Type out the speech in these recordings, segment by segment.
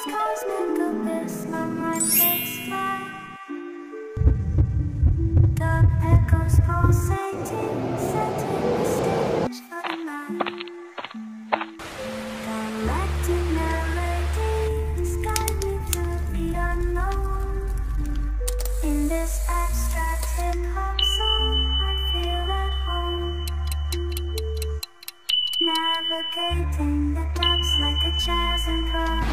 cosmic abyss, my mind takes flight. The echoes pulsating, setting the stage for the night. Directing melodies, guide me through the unknown. In this abstract hip-hop song, I feel at home. Navigating the depths like a jazz improviser.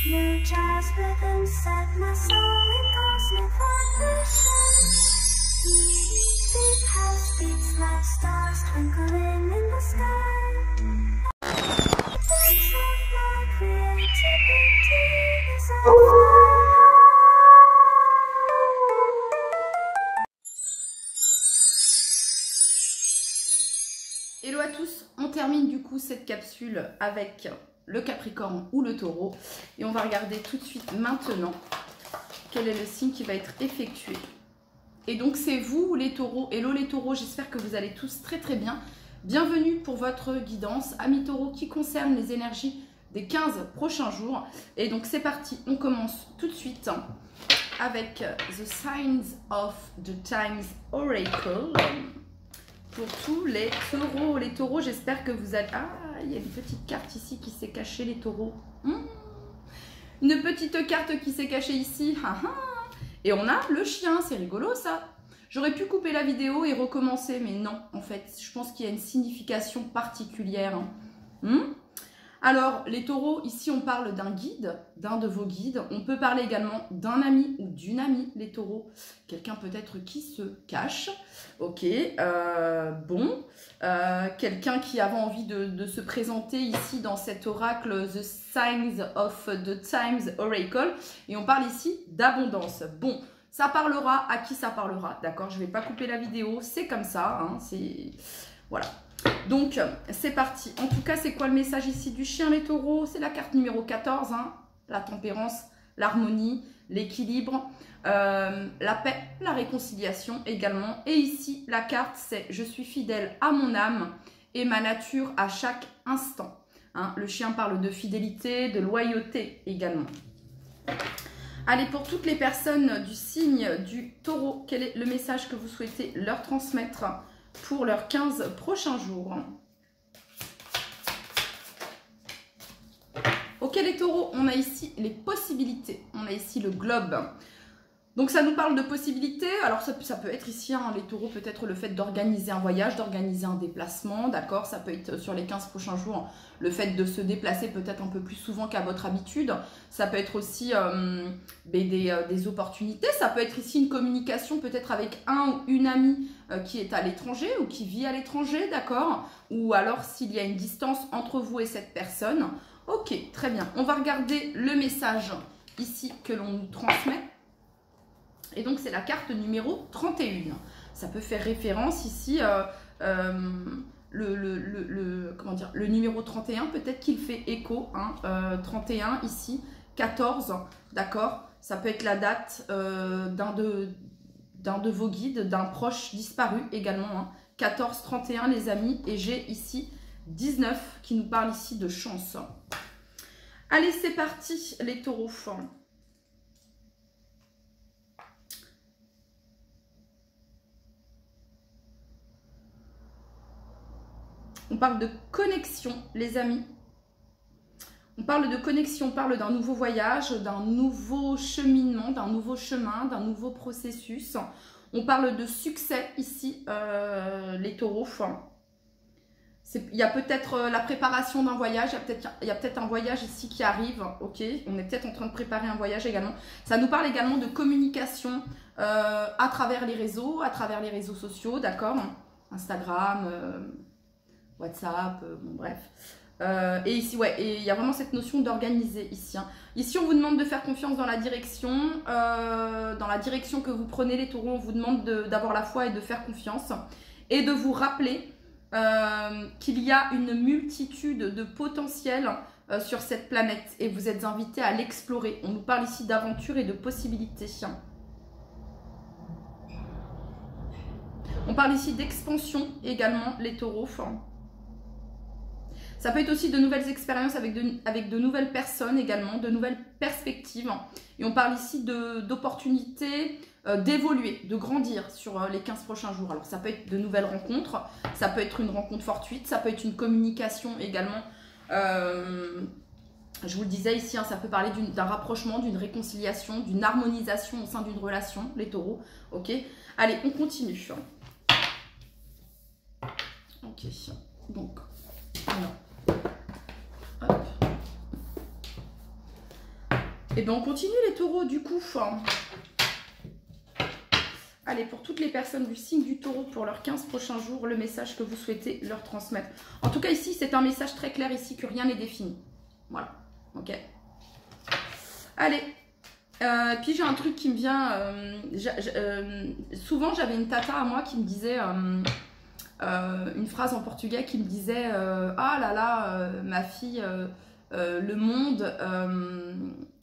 New jazz rhythm set my soul in cosmic vibration. Deep house beats like stars twinkling in the sky. Dance of my creativity is on fire. Hello à tous, on termine du coup cette capsule avec le Capricorne ou le Taureau et on va regarder tout de suite maintenant quel est le signe qui va être effectué. Et donc c'est vous les Taureaux. Hello les Taureaux, j'espère que vous allez tous très très bien. Bienvenue pour votre guidance amis Taureaux qui concerne les énergies des 15 prochains jours. Et donc c'est parti, on commence tout de suite avec The Signs of the Times Oracle. Pour tous les taureaux. Les taureaux, j'espère que vous allez... Ah, il y a une petite carte ici qui s'est cachée, les taureaux. Une petite carte qui s'est cachée ici. Et on a le chien, c'est rigolo ça. J'aurais pu couper la vidéo et recommencer, mais non, en fait, je pense qu'il y a une signification particulière. Alors, les taureaux, ici, on parle d'un guide, d'un de vos guides. On peut parler également d'un ami ou d'une amie, les taureaux. Quelqu'un peut-être qui se cache. Ok, bon. Quelqu'un qui avait envie de se présenter ici dans cet oracle, The Signs of the Times Oracle. Et on parle ici d'abondance. Bon, ça parlera à qui ça parlera, d'accord? Je ne vais pas couper la vidéo, c'est comme ça, hein, c'est... Voilà. Donc, c'est parti. En tout cas, c'est quoi le message ici du chien, les taureaux? C'est la carte numéro 14, hein, la tempérance, l'harmonie, l'équilibre, la paix, la réconciliation également. Et ici, la carte, c'est « Je suis fidèle à mon âme et ma nature à chaque instant ». Hein, le chien parle de fidélité, de loyauté également. Allez, pour toutes les personnes du signe du taureau, quel est le message que vous souhaitez leur transmettre pour leurs 15 prochains jours? Ok les taureaux, on a ici les possibilités, on a ici le globe. Donc ça nous parle de possibilités, alors ça peut être ici, hein, les taureaux, peut-être le fait d'organiser un voyage, d'organiser un déplacement, d'accord? Ça peut être sur les 15 prochains jours, le fait de se déplacer peut-être un peu plus souvent qu'à votre habitude. Ça peut être aussi des opportunités, ça peut être ici une communication peut-être avec un ou une amie qui est à l'étranger ou qui vit à l'étranger, d'accord? Ou alors s'il y a une distance entre vous et cette personne. Ok, très bien. On va regarder le message ici que l'on nous transmet. Et donc, c'est la carte numéro 31. Ça peut faire référence ici, le numéro 31, peut-être qu'il fait écho. Hein, 31 ici, 14, d'accord? Ça peut être la date d'un de vos guides, d'un proche disparu également. Hein, 14, 31 les amis. Et j'ai ici 19 qui nous parle ici de chance. Allez, c'est parti les taureaux. On parle de connexion, les amis. On parle de connexion, on parle d'un nouveau voyage, d'un nouveau cheminement, d'un nouveau chemin, d'un nouveau processus. On parle de succès ici, les taureaux. Il y a peut-être la préparation d'un voyage, il y a peut-être un voyage ici qui arrive, ok? On est peut-être en train de préparer un voyage également. Ça nous parle également de communication à travers les réseaux sociaux, d'accord? Instagram, WhatsApp, bon bref. Et ici, ouais, et il y a vraiment cette notion d'organiser ici. Hein. Ici, on vous demande de faire confiance dans la direction que vous prenez les taureaux. On vous demande d'avoir la foi et de faire confiance. Et de vous rappeler qu'il y a une multitude de potentiels sur cette planète. Et vous êtes invités à l'explorer. On nous parle ici d'aventure et de possibilités. On parle ici d'expansion également, les taureaux. Ça peut être aussi de nouvelles expériences avec de nouvelles personnes également, de nouvelles perspectives. Et on parle ici d'opportunités d'évoluer, de grandir sur les 15 prochains jours. Alors ça peut être de nouvelles rencontres, ça peut être une rencontre fortuite, ça peut être une communication également. Je vous le disais ici, hein, ça peut parler d'un rapprochement, d'une réconciliation, d'une harmonisation au sein d'une relation, les taureaux. Ok, allez, on continue. Ok, donc, hop. Et bien on continue les taureaux du coup. Allez, pour toutes les personnes du signe du taureau pour leurs 15 prochains jours, le message que vous souhaitez leur transmettre. En tout cas ici, c'est un message très clair ici que rien n'est défini. Voilà, ok. Allez, puis j'ai un truc qui me vient, souvent j'avais une tata à moi qui me disait, une phrase en portugais qui me disait, ah là là, ma fille, le monde,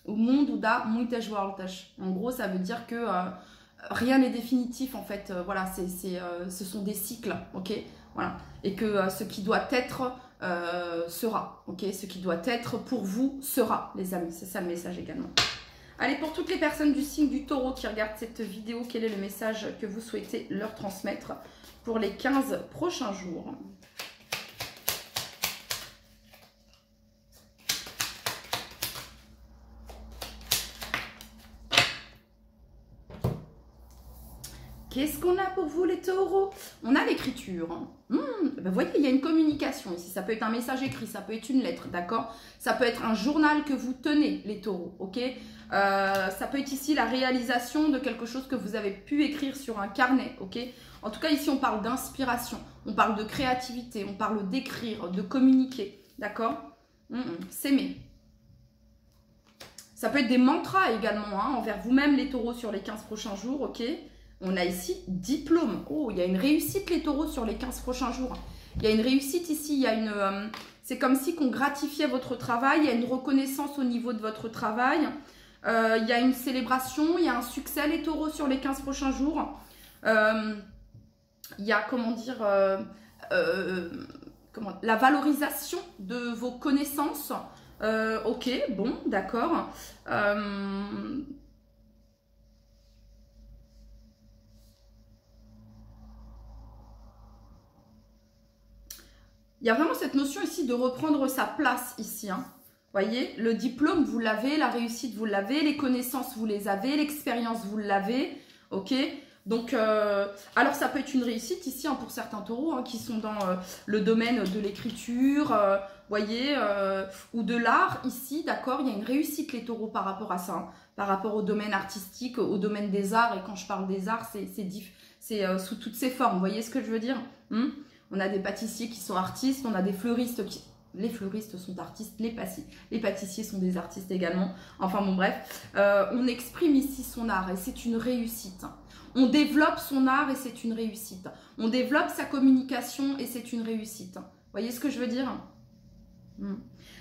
o mundo dá muitas voltas. En gros, ça veut dire que rien n'est définitif en fait, voilà, ce sont des cycles, ok, voilà, et que ce qui doit être sera, ok, ce qui doit être pour vous sera, les amis, c'est ça le message également. Allez, pour toutes les personnes du signe du taureau qui regardent cette vidéo, quel est le message que vous souhaitez leur transmettre pour les 15 prochains jours? Qu'est-ce qu'on a pour vous les taureaux? On a l'écriture. Ben vous voyez, il y a une communication ici. Ça peut être un message écrit, ça peut être une lettre, d'accord? Ça peut être un journal que vous tenez, les taureaux, ok? Ça peut être ici la réalisation de quelque chose que vous avez pu écrire sur un carnet, ok? En tout cas, ici, on parle d'inspiration, on parle de créativité, on parle d'écrire, de communiquer, d'accord? S'aimer. Ça peut être des mantras également, hein, envers vous-même, les taureaux, sur les 15 prochains jours, ok? On a ici diplôme. Oh, il y a une réussite les taureaux sur les 15 prochains jours. Il y a une réussite ici, il y a une... c'est comme si qu'on gratifiait votre travail, il y a une reconnaissance au niveau de votre travail. Il y a une célébration, il y a un succès les taureaux sur les 15 prochains jours. Il y a, comment dire, la valorisation de vos connaissances. Ok, bon, d'accord. Il y a vraiment cette notion ici de reprendre sa place ici. Hein. Voyez, le diplôme, vous l'avez, la réussite, vous l'avez, les connaissances, vous les avez, l'expérience, vous l'avez. Ok, donc, alors ça peut être une réussite ici hein, pour certains taureaux hein, qui sont dans le domaine de l'écriture, voyez, ou de l'art ici, d'accord. Il y a une réussite les taureaux par rapport à ça, hein, par rapport au domaine artistique, au domaine des arts. Et quand je parle des arts, c'est sous toutes ses formes. Vous voyez ce que je veux dire? On a des pâtissiers qui sont artistes, on a des fleuristes qui... Les fleuristes sont artistes, les pâtissiers sont des artistes également. Enfin bon bref, on exprime ici son art et c'est une réussite. On développe son art et c'est une réussite. On développe sa communication et c'est une réussite. Vous voyez ce que je veux dire?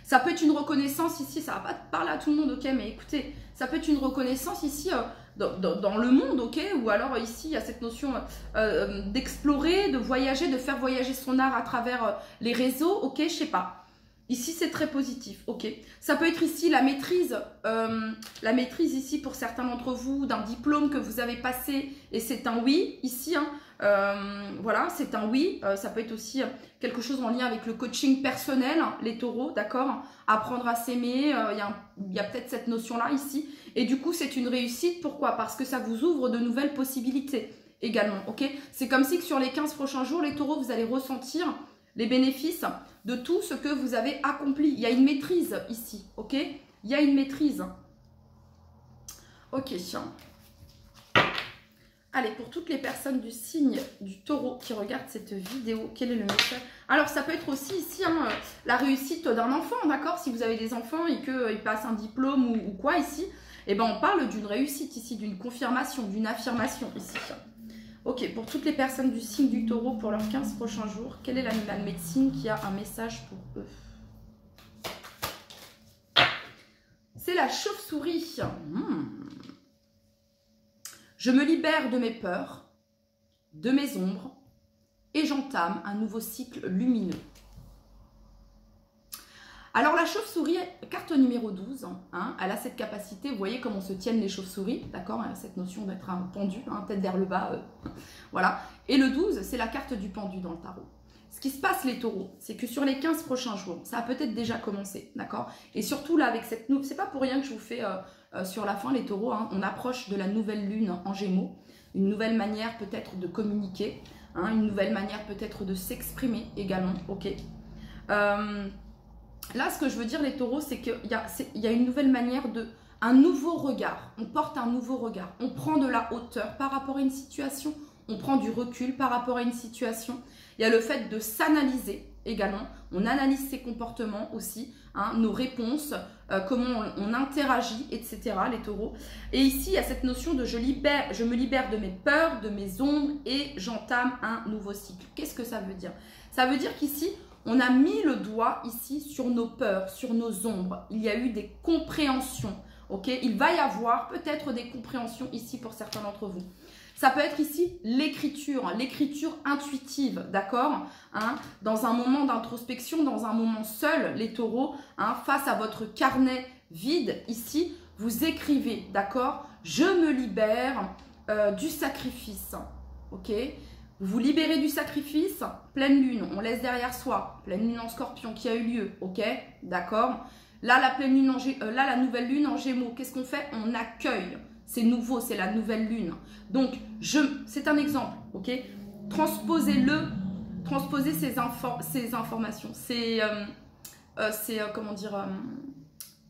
Ça peut être une reconnaissance ici, ça va pas parler à tout le monde, ok, mais écoutez, ça peut être une reconnaissance ici dans le monde, ok, ou alors ici il y a cette notion d'explorer, de voyager, de faire voyager son art à travers les réseaux, ok, je sais pas. Ici c'est très positif, ok. Ça peut être ici la maîtrise ici pour certains d'entre vous d'un diplôme que vous avez passé et c'est un oui ici, hein. Voilà, c'est un oui. Ça peut être aussi quelque chose en lien avec le coaching personnel, hein, les taureaux, d'accord. Apprendre à s'aimer, il y a peut-être cette notion-là ici. Et du coup, c'est une réussite. Pourquoi? Parce que ça vous ouvre de nouvelles possibilités également, ok. C'est comme si que sur les 15 prochains jours, les taureaux, vous allez ressentir les bénéfices de tout ce que vous avez accompli. Il y a une maîtrise ici, ok. Il y a une maîtrise. Ok. Allez, pour toutes les personnes du signe du taureau qui regardent cette vidéo, quel est le message? Alors, ça peut être aussi ici hein, la réussite d'un enfant, d'accord? Si vous avez des enfants et qu'ils passent un diplôme ou quoi ici, eh ben, on parle d'une réussite ici, d'une confirmation, d'une affirmation ici. Ok, pour toutes les personnes du signe du taureau pour leurs 15 prochains jours, quel est l'animal médecine qui a un message pour eux? C'est la chauve-souris. Je me libère de mes peurs, de mes ombres, et j'entame un nouveau cycle lumineux. Alors la chauve-souris, carte numéro 12, hein, elle a cette capacité, vous voyez comment se tiennent les chauves-souris, d'accord, elle a cette notion d'être un pendu, hein, tête vers le bas, voilà. Et le 12, c'est la carte du pendu dans le tarot. Ce qui se passe les taureaux, c'est que sur les 15 prochains jours, ça a peut-être déjà commencé, d'accord. Et surtout là, avec cette nouvelle, c'est pas pour rien que je vous fais sur la fin les taureaux, hein, on approche de la nouvelle lune en Gémeaux, une nouvelle manière peut-être de communiquer, hein, une nouvelle manière peut-être de s'exprimer également, ok. Là, ce que je veux dire, les taureaux, c'est qu'il y a une nouvelle manière un nouveau regard. On porte un nouveau regard. On prend de la hauteur par rapport à une situation. On prend du recul par rapport à une situation. Il y a le fait de s'analyser également. On analyse ses comportements aussi, hein, nos réponses, comment on interagit, etc. Les taureaux. Et ici, il y a cette notion de je me libère de mes peurs, de mes ombres et j'entame un nouveau cycle. Qu'est-ce que ça veut dire? Ça veut dire qu'ici, on a mis le doigt ici sur nos peurs, sur nos ombres. Il y a eu des compréhensions, ok? Il va y avoir peut-être des compréhensions ici pour certains d'entre vous. Ça peut être ici l'écriture intuitive, d'accord, hein? Dans un moment d'introspection, dans un moment seul, les taureaux, hein, face à votre carnet vide, ici, vous écrivez, d'accord? Je me libère du sacrifice, ok? Vous vous libérez du sacrifice, pleine lune, on laisse derrière soi, pleine lune en scorpion qui a eu lieu, ok, d'accord. Là, la nouvelle lune en gémeaux, qu'est-ce qu'on fait? On accueille, c'est nouveau, c'est la nouvelle lune. Donc, c'est un exemple, ok. Transposez ces informations,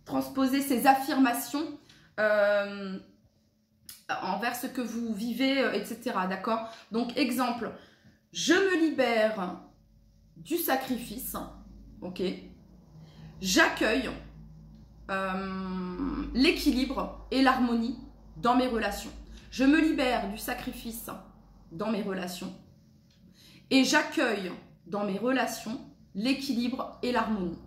transposez ces affirmations envers ce que vous vivez, etc. D'accord? Donc, exemple, je me libère du sacrifice, ok? J'accueille l'équilibre et l'harmonie dans mes relations. Je me libère du sacrifice dans mes relations et j'accueille dans mes relations l'équilibre et l'harmonie.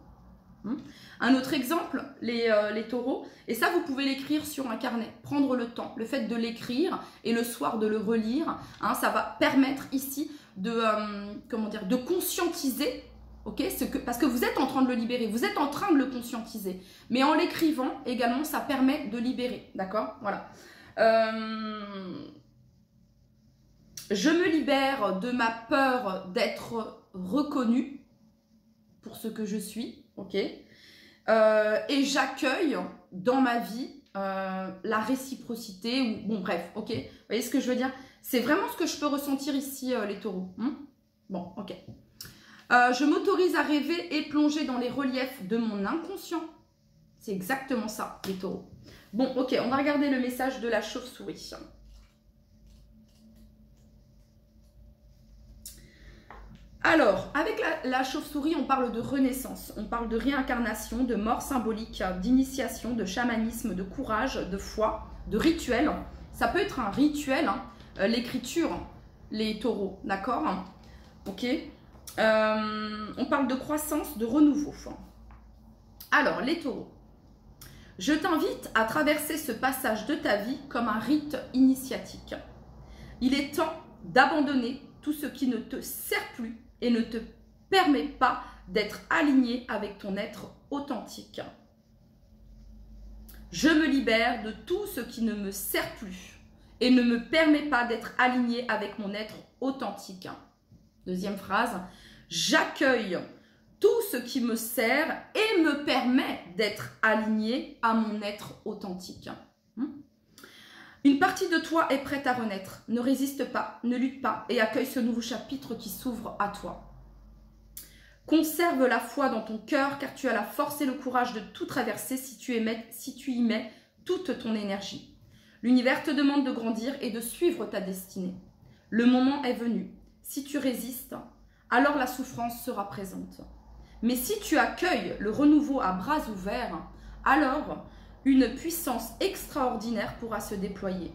Un autre exemple, les taureaux, et ça vous pouvez l'écrire sur un carnet, prendre le temps, le fait de l'écrire et le soir de le relire, hein, ça va permettre ici de conscientiser, ok, parce que vous êtes en train de le libérer, vous êtes en train de le conscientiser, mais en l'écrivant également ça permet de libérer, d'accord, voilà. Je me libère de ma peur d'être reconnue pour ce que je suis, ok, et j'accueille dans ma vie la réciprocité, ou bon bref, ok, vous voyez ce que je veux dire? C'est vraiment ce que je peux ressentir ici, les taureaux. Bon, ok. Je m'autorise à rêver et plonger dans les reliefs de mon inconscient. C'est exactement ça, les taureaux. Bon, ok, on va regarder le message de la chauve-souris. Alors, avec la chauve-souris, on parle de renaissance, on parle de réincarnation, de mort symbolique, d'initiation, de chamanisme, de courage, de foi, de rituel. Ça peut être un rituel, hein, l'écriture, les taureaux, d'accord? Ok. On parle de croissance, de renouveau. Alors, les taureaux, je t'invite à traverser ce passage de ta vie comme un rite initiatique. Il est temps d'abandonner tout ce qui ne te sert plus et ne te permet pas d'être aligné avec ton être authentique. Je me libère de tout ce qui ne me sert plus et ne me permet pas d'être aligné avec mon être authentique. Deuxième phrase, j'accueille tout ce qui me sert et me permet d'être aligné à mon être authentique. Une partie de toi est prête à renaître. Ne résiste pas, ne lutte pas et accueille ce nouveau chapitre qui s'ouvre à toi. Conserve la foi dans ton cœur car tu as la force et le courage de tout traverser si tu y mets toute ton énergie. L'univers te demande de grandir et de suivre ta destinée. Le moment est venu. Si tu résistes, alors la souffrance sera présente. Mais si tu accueilles le renouveau à bras ouverts, alors une puissance extraordinaire pourra se déployer.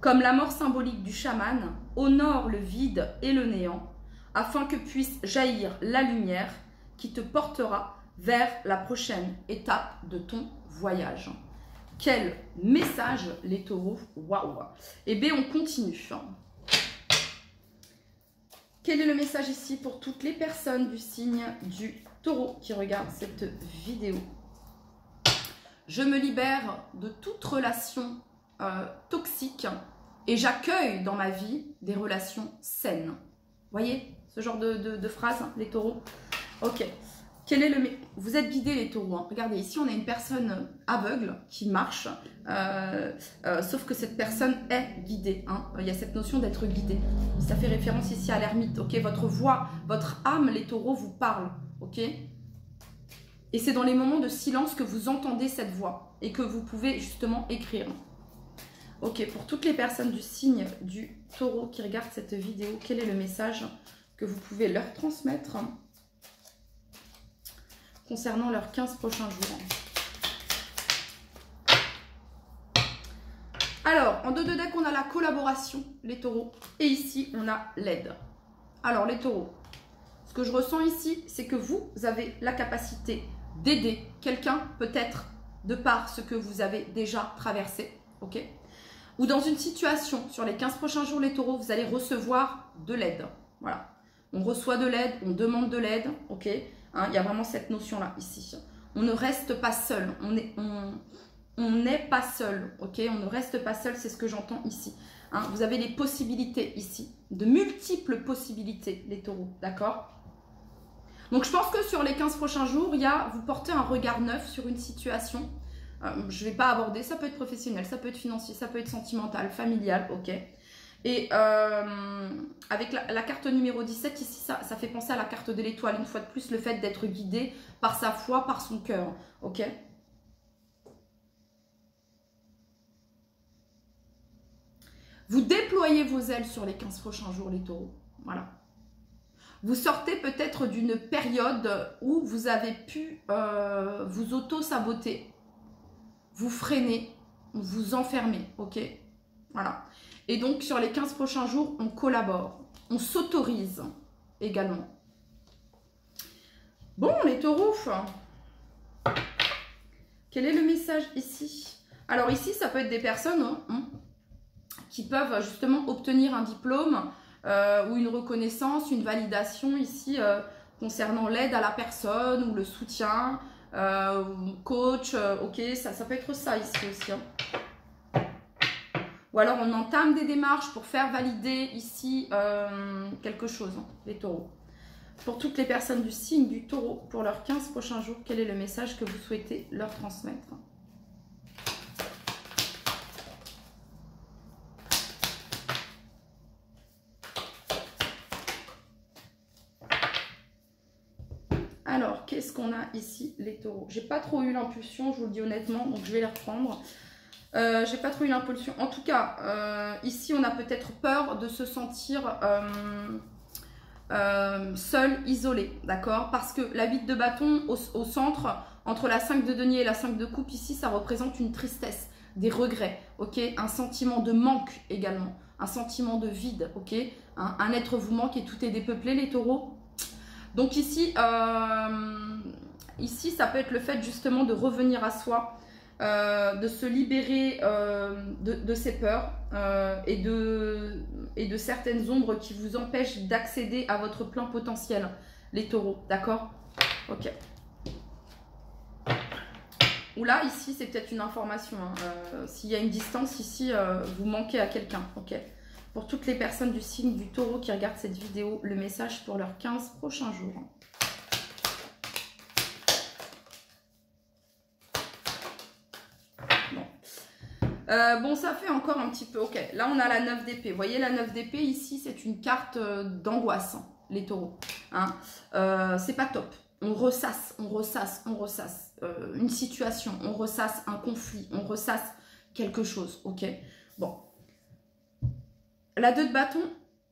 Comme la mort symbolique du chaman, honore le vide et le néant, afin que puisse jaillir la lumière qui te portera vers la prochaine étape de ton voyage. Quel message, les taureaux! Waouh! Eh bien, on continue. Quel est le message ici pour toutes les personnes du signe du taureau qui regarde cette vidéo. Je me libère de toute relation toxique et j'accueille dans ma vie des relations saines. Voyez ce genre de phrase, hein, les taureaux? Ok. Quel est Vous êtes guidés, les taureaux. Hein. Regardez, ici, on a une personne aveugle qui marche, sauf que cette personne est guidée. Hein. Il y a cette notion d'être guidé. Ça fait référence ici à l'ermite. Ok, votre voix, votre âme, les taureaux, vous parle. Ok. Et c'est dans les moments de silence que vous entendez cette voix et que vous pouvez justement écrire. Ok, pour toutes les personnes du signe du taureau qui regardent cette vidéo, quel est le message que vous pouvez leur transmettre concernant leurs 15 prochains jours? Alors, en 2 de deck, on a la collaboration, les taureaux. Et ici, on a l'aide. Alors, les taureaux, ce que je ressens ici, c'est que vous avez la capacité d'aider quelqu'un, peut-être de par ce que vous avez déjà traversé. Ok? Ou dans une situation, sur les 15 prochains jours, les taureaux, vous allez recevoir de l'aide. Voilà. On reçoit de l'aide, on demande de l'aide. Ok? Hein, il y a vraiment cette notion-là, ici. On ne reste pas seul. On n'est pas seul. Ok? On ne reste pas seul, c'est ce que j'entends ici. Hein, vous avez des possibilités ici. De multiples possibilités, les taureaux. D'accord? Donc, je pense que sur les 15 prochains jours, vous portez un regard neuf sur une situation. Je ne vais pas aborder, ça peut être professionnel, ça peut être financier, ça peut être sentimental, familial, ok. Et avec la carte numéro 17, ici, ça fait penser à la carte de l'étoile. Une fois de plus, le fait d'être guidé par sa foi, par son cœur, ok. Vous déployez vos ailes sur les 15 prochains jours, les taureaux, voilà. Vous sortez peut-être d'une période où vous avez pu vous auto-saboter, vous freiner, vous enfermer, ok? Voilà. Et donc, sur les 15 prochains jours, on collabore, on s'autorise également. Bon, les taureaux, quel est le message ici? Alors ici, ça peut être des personnes qui peuvent justement obtenir un diplôme ou une reconnaissance, une validation ici concernant l'aide à la personne ou le soutien, coach, ok, ça peut être ça ici aussi. Hein. Ou alors on entame des démarches pour faire valider ici quelque chose, hein, les taureaux. Pour toutes les personnes du signe du taureau, pour leurs 15 prochains jours, quel est le message que vous souhaitez leur transmettre? Alors, qu'est-ce qu'on a ici, les taureaux? J'ai pas trop eu l'impulsion, je vous le dis honnêtement, donc je vais les reprendre. J'ai pas trop eu l'impulsion. En tout cas, ici, on a peut-être peur de se sentir seul, isolé, d'accord? Parce que la 8 de bâton au centre, entre la 5 de denier et la 5 de coupe, ici, ça représente une tristesse, des regrets, ok? Un sentiment de manque également, un sentiment de vide, ok? Un être vous manque et tout est dépeuplé, les taureaux. Donc ici, ici, ça peut être le fait justement de revenir à soi, de se libérer de ses peurs et de certaines ombres qui vous empêchent d'accéder à votre plein potentiel, les taureaux, d'accord? Ok. Ou là, ici, c'est peut-être une information. Hein. S'il y a une distance, ici, vous manquez à quelqu'un, ok? Pour toutes les personnes du signe du taureau qui regardent cette vidéo, le message pour leurs 15 prochains jours. Bon, ça fait encore un petit peu... Ok, là, on a la 9 d'épée. Vous voyez, la 9 d'épée, ici, c'est une carte d'angoisse, hein, les taureaux. Hein. C'est pas top. On ressasse, on ressasse, on ressasse une situation, on ressasse un conflit, on ressasse quelque chose, ok? Bon. La 2 de bâton,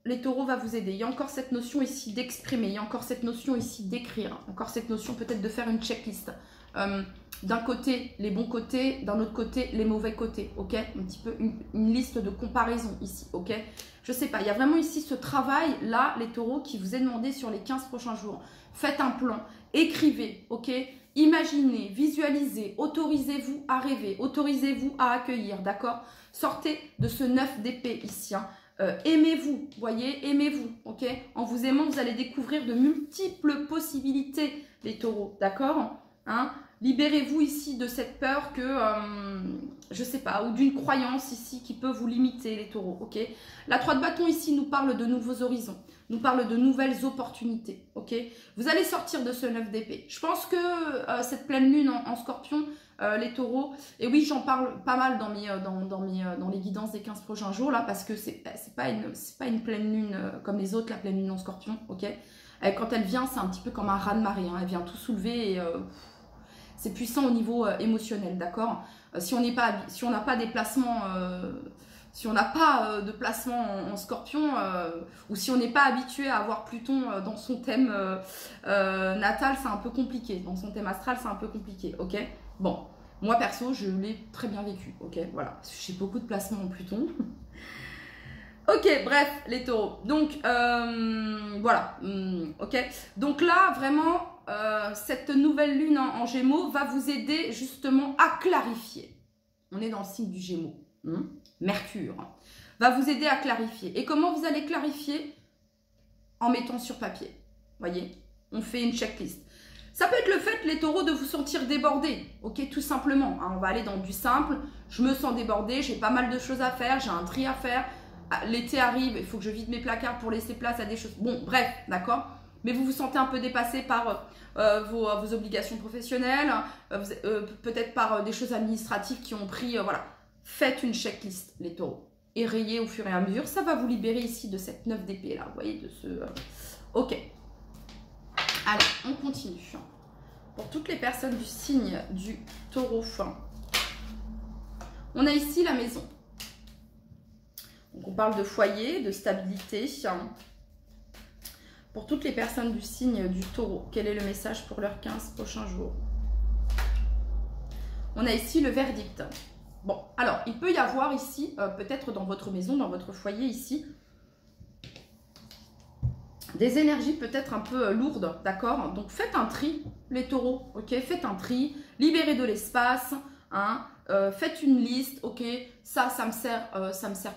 les taureaux va vous aider. Il y a encore cette notion ici d'exprimer, il y a encore cette notion ici d'écrire, encore cette notion peut-être de faire une checklist. D'un côté, les bons côtés, d'un autre côté, les mauvais côtés, ok? Un petit peu une liste de comparaison ici, ok? Je sais pas, il y a vraiment ici ce travail-là, les taureaux, qui vous est demandé sur les 15 prochains jours. Faites un plan, écrivez, ok? Imaginez, visualisez, autorisez-vous à rêver, autorisez-vous à accueillir, d'accord? Sortez de ce 9 d'épée ici, hein. Aimez-vous, voyez, aimez-vous, ok? En vous aimant, vous allez découvrir de multiples possibilités les taureaux, d'accord, hein? Libérez-vous ici de cette peur que, je sais pas, ou d'une croyance ici qui peut vous limiter, les taureaux, ok? La 3 de bâton ici nous parle de nouveaux horizons, nous parle de nouvelles opportunités, ok? Vous allez sortir de ce 9 d'épée. Je pense que cette pleine lune en scorpion, les taureaux, et oui, j'en parle pas mal dans les guidances des 15 prochains jours, là, parce que c'est pas une pleine lune comme les autres, la pleine lune en scorpion, ok? Quand elle vient, c'est un petit peu comme un raz-de-marée, hein, elle vient tout soulever et... c'est puissant au niveau émotionnel, d'accord? Si on n'a pas des placements, si on n'a pas de placement en scorpion, ou si on n'est pas habitué à avoir Pluton dans son thème natal, c'est un peu compliqué. Dans son thème astral, c'est un peu compliqué, ok? Bon, moi perso, je l'ai très bien vécu, ok? Voilà, j'ai beaucoup de placements en Pluton. Ok, bref, les taureaux. Donc, voilà, ok? Donc là, vraiment... cette nouvelle lune en Gémeaux va vous aider justement à clarifier. On est dans le signe du Gémeaux. Mercure va vous aider à clarifier. Et comment vous allez clarifier? En mettant sur papier. Voyez, on fait une checklist. Ça peut être le fait, les taureaux, de vous sentir débordés. Ok, tout simplement. Hein, on va aller dans du simple. Je me sens débordée, j'ai pas mal de choses à faire, j'ai un tri à faire. L'été arrive, il faut que je vide mes placards pour laisser place à des choses. Bon, bref, d'accord? Mais vous vous sentez un peu dépassé par vos obligations professionnelles, peut-être par des choses administratives qui ont pris, voilà. Faites une checklist, les taureaux. Et rayez au fur et à mesure. Ça va vous libérer ici de cette 9 d'épée, là. Vous voyez, de ce... Ok. Allez, on continue. Pour toutes les personnes du signe du taureau, on a ici la maison. Donc, on parle de foyer, de stabilité. Pour toutes les personnes du signe du taureau, quel est le message pour leurs 15 prochains jours? On a ici le verdict. Bon, alors, il peut y avoir ici, peut-être dans votre maison, dans votre foyer ici, des énergies peut-être un peu lourdes, d'accord? Donc, faites un tri, les taureaux, ok? Faites un tri, libérez de l'espace, hein? Faites une liste, ok, ça me sert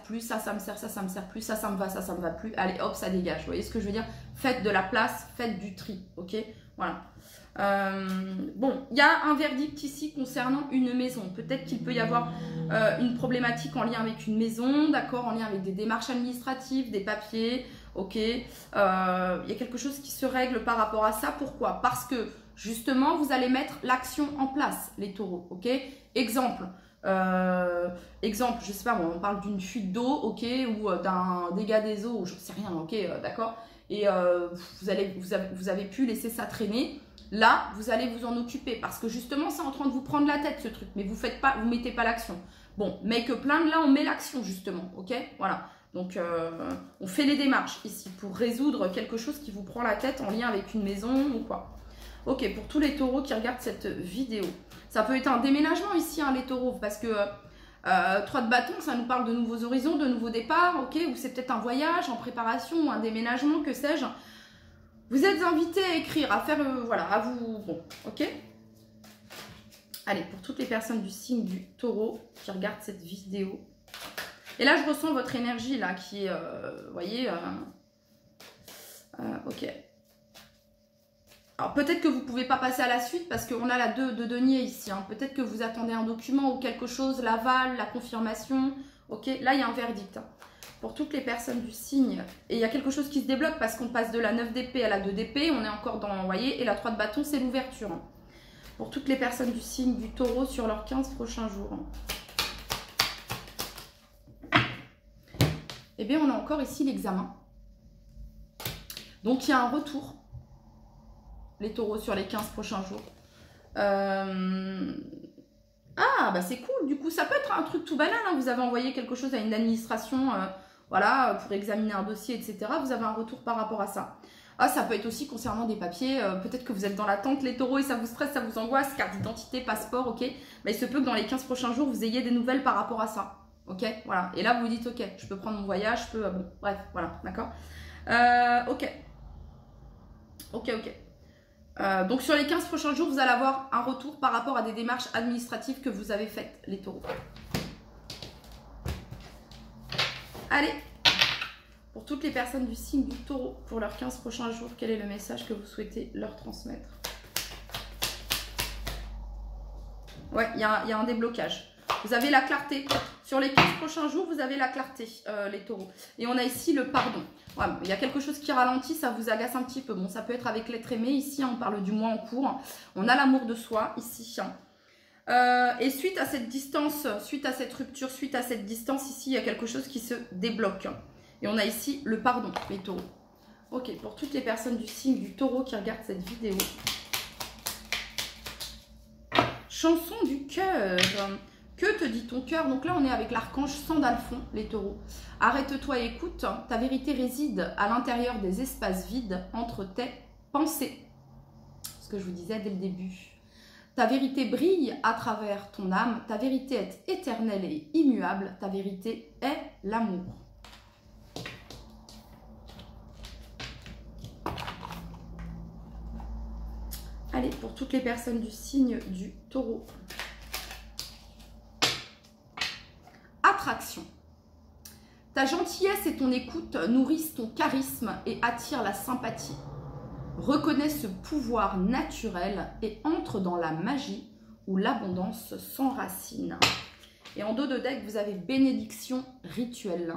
plus, ça me sert, ça me sert plus, ça me va plus, allez hop, ça dégage, vous voyez ce que je veux dire? Faites de la place, faites du tri, ok, voilà. Bon, il y a un verdict ici concernant une maison, peut-être qu'il peut y avoir une problématique en lien avec une maison, d'accord, en lien avec des démarches administratives, des papiers, ok, il y a quelque chose qui se règle par rapport à ça, pourquoi? Parce que justement, vous allez mettre l'action en place, les taureaux, ok? Exemple, je sais pas, on parle d'une fuite d'eau, ok, ou d'un dégât des eaux, je sais rien, ok, d'accord? Et vous avez pu laisser ça traîner. Là, vous allez vous en occuper parce que justement, c'est en train de vous prendre la tête ce truc, mais vous mettez pas l'action. Bon, mais que plein de là, on met l'action justement, ok? Voilà. Donc, on fait les démarches ici pour résoudre quelque chose qui vous prend la tête en lien avec une maison ou quoi. Ok, pour tous les taureaux qui regardent cette vidéo. Ça peut être un déménagement ici, hein, les taureaux, parce que 3 de bâton, ça nous parle de nouveaux horizons, de nouveaux départs, ok? Ou c'est peut-être un voyage en préparation ou un déménagement, que sais-je. Vous êtes invités à écrire, à faire, voilà, à vous, bon, ok? Allez, pour toutes les personnes du signe du taureau qui regardent cette vidéo. Et là, je ressens votre énergie, là, qui est, vous voyez, ok. Alors peut-être que vous ne pouvez pas passer à la suite parce qu'on a la 2 de denier ici. Hein. Peut-être que vous attendez un document ou quelque chose, l'aval, la confirmation. Ok, là il y a un verdict. Hein. Pour toutes les personnes du signe. Et il y a quelque chose qui se débloque parce qu'on passe de la 9 d'épée à la 2 d'épée. On est encore dans, vous voyez, et la 3 de bâton, c'est l'ouverture. Hein. Pour toutes les personnes du signe du taureau sur leurs 15 prochains jours. Hein. Eh bien, on a encore ici l'examen. Donc il y a un retour. Les taureaux sur les 15 prochains jours. Ah, bah c'est cool. Du coup, ça peut être un truc tout banal. Hein. Vous avez envoyé quelque chose à une administration, voilà, pour examiner un dossier, etc. Vous avez un retour par rapport à ça. Ah, ça peut être aussi concernant des papiers. Peut-être que vous êtes dans l'attente, les taureaux, et ça vous stresse, ça vous angoisse. Carte d'identité, passeport, ok. Mais il se peut que dans les 15 prochains jours, vous ayez des nouvelles par rapport à ça. Ok, voilà. Et là, vous vous dites, ok, je peux prendre mon voyage, je peux... bon, bref, voilà, d'accord. Ok. Donc sur les 15 prochains jours, vous allez avoir un retour par rapport à des démarches administratives que vous avez faites, les taureaux. Allez, pour toutes les personnes du signe du taureau, pour leurs 15 prochains jours, quel est le message que vous souhaitez leur transmettre? Ouais, il y a un déblocage. Vous avez la clarté. Sur les 15 prochains jours, vous avez la clarté, les taureaux. Et on a ici le pardon. Ouais, il y a quelque chose qui ralentit, ça vous agace un petit peu. Bon, ça peut être avec l'être aimé. Ici, on parle du mois en cours. On a l'amour de soi, ici. Et suite à cette distance, suite à cette rupture, suite à cette distance, ici, il y a quelque chose qui se débloque. Et on a ici le pardon, les taureaux. Ok, pour toutes les personnes du signe du taureau qui regardent cette vidéo. Chanson du cœur. Que te dit ton cœur? Donc là, on est avec l'archange Sandalphon, les taureaux. Arrête-toi et écoute. Ta vérité réside à l'intérieur des espaces vides entre tes pensées. Ce que je vous disais dès le début. Ta vérité brille à travers ton âme. Ta vérité est éternelle et immuable. Ta vérité est l'amour. Allez, pour toutes les personnes du signe du taureau. Attraction. Ta gentillesse et ton écoute nourrissent ton charisme et attirent la sympathie. Reconnais ce pouvoir naturel et entre dans la magie où l'abondance s'enracine. Et en dos de deck, vous avez bénédiction rituelle.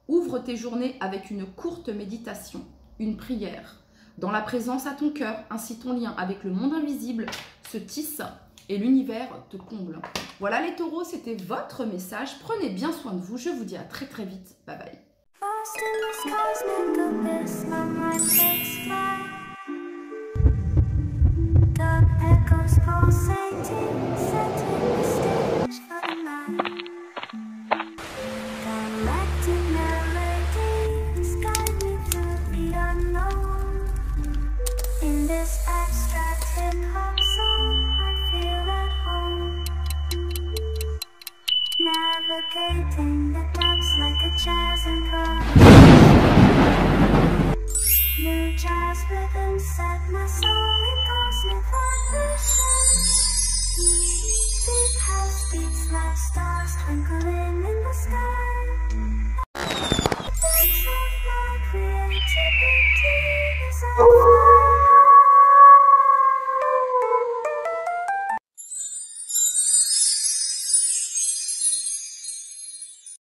Ouvre tes journées avec une courte méditation, une prière. Dans la présence à ton cœur, ainsi ton lien avec le monde invisible se tisse et l'univers te comble. Voilà les taureaux, c'était votre message. Prenez bien soin de vous. Je vous dis à très très vite. Bye bye. Navigating the depths like a jazz improv. New jazz rhythm set my soul in cosmic vibration. Deep house beats like stars twinkling in the sky. Thanks of my creativity is on fire.